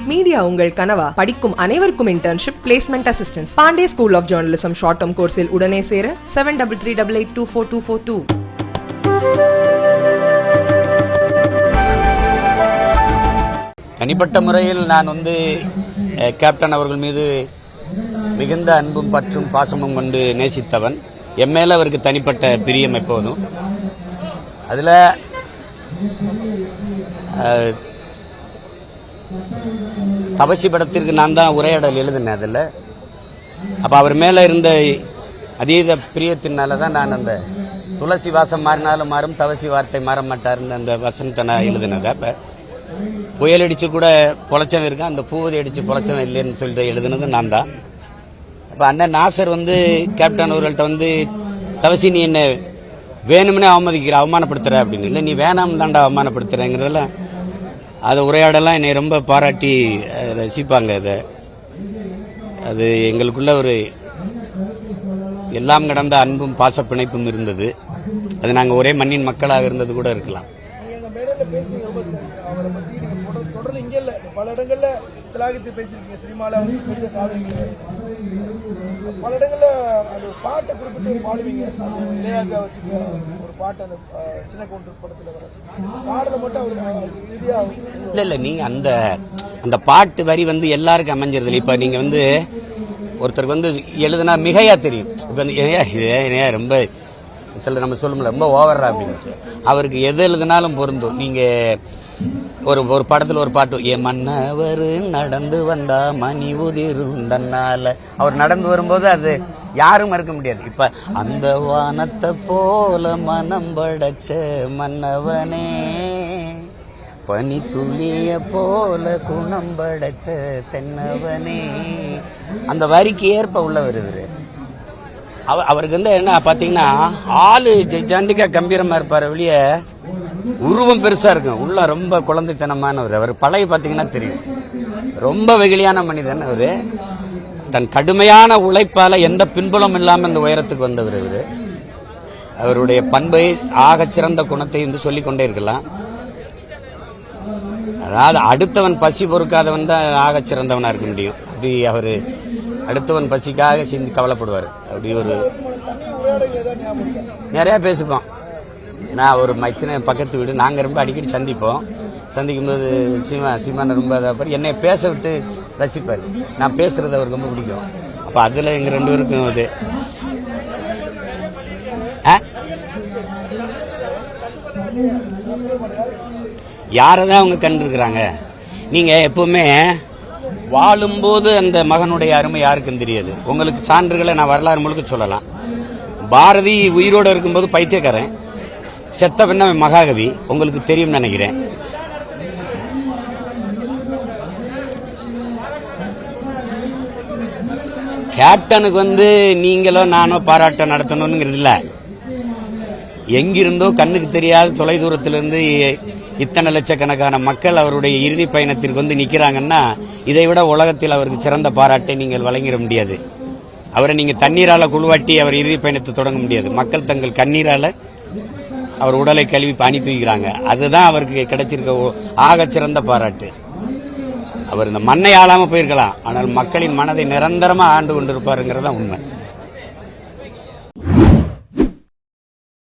Media உங்கள் கனவா? படிக்கும் அனைவருக்கும் internship, placement assistance. Pandey school of journalism short term கோர்ஸில் உடனே சேர 7338824242. தனிப்பட்ட முறையில் நான் கேப்டன் அவர்கள் மீது மிகுந்த அன்பும் பற்றும் பாசமும் கொண்டு நேசித்தவன். என் மேல அவருக்கு தனிப்பட்ட பிரியம் எப்போதும். அதுல தவசி படத்திற்கு நான் தான் உரையாடல் எழுதினேன். அதில் அப்போ அவர் மேலே இருந்த அதீத பிரியத்தினால தான் நான் அந்த துளசி வாசம் மாறினாலும் மாறும், தவசி வார்த்தை மாற மாட்டாருன்னு அந்த வசனத்தை நான் எழுதினதை. அப்போ புயல் அடித்து கூட பொழைச்சவன் இருக்கான், அந்த பூவதி அடித்து பொழைச்சவன் இல்லைன்னு சொல்லிட்டு எழுதினது நான் தான். அப்போ அண்ணன் நாசர் கேப்டன் அவர்கள்ட்ட தவசி நீ என்ன வேணும்னே அவமானப்படுத்துற அப்படின்னு. இல்லை, நீ வேணாம் தாண்டா அவமானப்படுத்துறேங்கிறதெல்லாம் அதை உரையாடலாம் என்னை ரொம்ப பாராட்டி ரசிப்பாங்க. அது எங்களுக்குள்ள ஒரு எல்லாம் கடந்த அன்பும் பாசப்பிணைப்பும் இருந்தது. அது நாங்கள் ஒரே மண்ணின் மக்களாக இருந்தது கூட இருக்கலாம். தொடர்ந்து இங்க இல்ல பல இடங்கள்ல சிலாகித்து பேசிருக்கீங்க. சினிமால செஞ்ச சாதனைகள் பல இடங்கள்ல அந்த பாட்டை குறிப்பிட்டு பாடுவீங்க. இளையராஜா வச்சுக்க ஒரு பாட்டு அந்த சின்ன கவுண்டர் படத்துல வர பாடலை மட்டும் அவருக்கு இறுதியா இல்ல நீங்க அந்த பாட்டு வரி எல்லாருக்கும் அமைஞ்சிருது. இப்ப நீங்க ஒருத்தருக்கு எழுதுனா மிகையா தெரியும். இப்ப ரொம்ப சில நம்ம சொல்லும்ல ரொம்ப ஓவர்ரா அப்படின்னு. அவருக்கு எது எழுதினாலும் பொருந்தும். நீங்க ஒரு படத்துல ஒரு பாட்டு, என் மன்னவர் நடந்து வந்தா மணி உதிருந்தனால, அவர் நடந்து வரும்போது அது யாரும் மறுக்க முடியாது. இப்ப அந்த வானத்தை போல மனம் படைச்ச மன்னவனே, பனி துளிய போல குணம் படைத்த தென்னவனே, அந்த வரிக்கு ஏற்ப உள்ளவர் இவரு. அவருக்கு என்ன பாத்தீங்கன்னா ஆளு ஜாண்டிக்கா கம்பீரமா இருப்பாரு, வெளிய உருவம் பெருசா இருக்கும், உள்ள ரொம்ப குழந்தைத்தனமானவர். அவர் பழைய பாத்தீங்கன்னா தெரியும், ரொம்ப வெகுளியான மனிதன் அவரு. தன் கடுமையான உழைப்பால எந்த பின்புலம் இல்லாம இந்த உயரத்துக்கு வந்தவர் இவரு. அவருடைய பண்பை ஆக சிறந்த குணத்தை சொல்லிக் கொண்டே இருக்கலாம். அதாவது அடுத்தவன் பசி பொறுக்காதவன் தான் ஆக சிறந்தவனா இருக்க முடியும். அப்படி அவரு அடுத்தவன் பசிக்காக சிந்தி கவலைப்படுவார். அப்படி ஒரு நிறைய பேசிப்போம். ஏன்னா ஒரு மச்சின பக்கத்து வீடு, நாங்கள் ரொம்ப அடிக்கடி சந்திக்கும் போது சீமான ரொம்ப என்னை பேச விட்டு ரசிப்பார். நான் பேசுறது அவருக்கு ரொம்ப பிடிக்கும். அப்போ அதில் எங்கள் 2 பேருக்கும் அது யாரதான் அவங்க கண்டிருக்கிறாங்க. நீங்கள் எப்பவுமே வாழும்போது அந்த மகனுடைய அருமை யாருக்கும் தெரியாது. உங்களுக்கு சான்றுகளை நான் வரலாறு முழுக்க சொல்லலாம். பாரதி உயிரோடு இருக்கும்போது பைத்தியக்காரன், செத்த பின்ன மகாகவி, உங்களுக்கு தெரியும் நினைக்கிறேன். கேப்டனுக்கு நீங்களோ நானோ பாராட்ட நடத்தணும்ங்கிறது இல்ல. எங்கிருந்தோ கண்ணுக்கு தெரியாத தொலை தூரத்திலிருந்து இத்தனை லட்சக்கணக்கான மக்கள் அவருடைய இறுதி பயணத்திற்கு நிக்கிறாங்கன்னா, இதை விட உலகத்தில் அவருக்கு சிறந்த பாராட்டை நீங்கள் வழங்கிட முடியாது. அவரை நீங்க தண்ணீரால குழுவாட்டி அவர் இறுதி பயணத்தை தொடங்க முடியாது. மக்கள் தங்கள் கண்ணீரால அவர் உடலை கழுவி அனுப்பி வைக்கிறாங்க. அதுதான் அவருக்கு கிடைச்சிருக்க ஆக சிறந்த பாராட்டு. அவர் இந்த மண்ணை ஆளாம போயிருக்கலாம், ஆனால் மக்களின் மனதை நிரந்தரமா ஆண்டு கொண்டிருப்பாருங்கிறதா உண்மை.